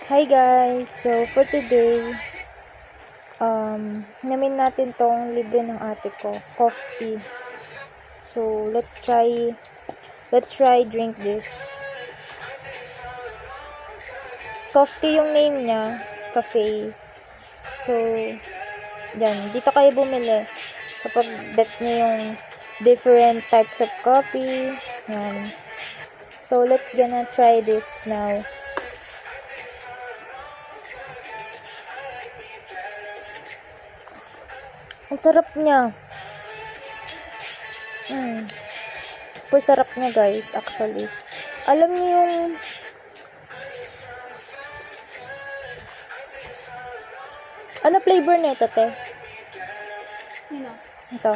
Hi guys! So, for today, namin natin tong libre ng ate ko, coffee. So, let's try drink this. Coffee yung name niya, cafe. So, yan, dito kayo bumili kapag bet niyo yung different types of coffee. Yan. So, let's gonna try this now. Ang sarap niya. Super sarap niya guys, actually. Alam niyo yung ano flavor nito, te? Nino? Ito.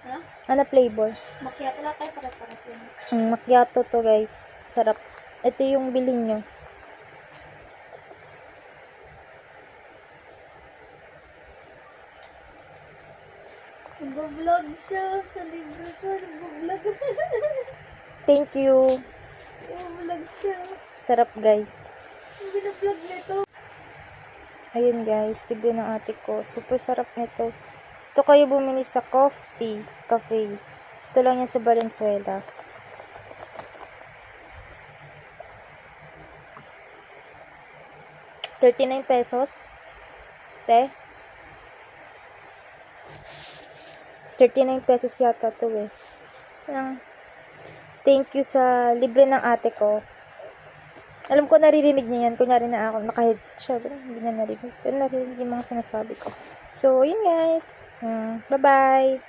Ha? Ano flavor? Macchiato lang tayo para sa Macchiato to guys. Sarap. Ito yung bilhin nyo. Nag-vlog siya sa libre ko. Nag-vlog. Thank you. Nag-vlog siya. Sarap guys. Ang binablog nito. Ayun guys, libre ng ate ko. Super sarap nito. Ito kayo bumili sa coffee cafe. Ito lang yan sa Valenzuela. ₱39. Te? ₱39 yata to eh. Thank you sa libre ng ate ko. Alam ko naririnig niya yan. Kunyari na ako, naka-headset siya. Pero hindi niya narinig. Pero naririnig yung mga sinasabi ko. So, yun guys. Bye-bye.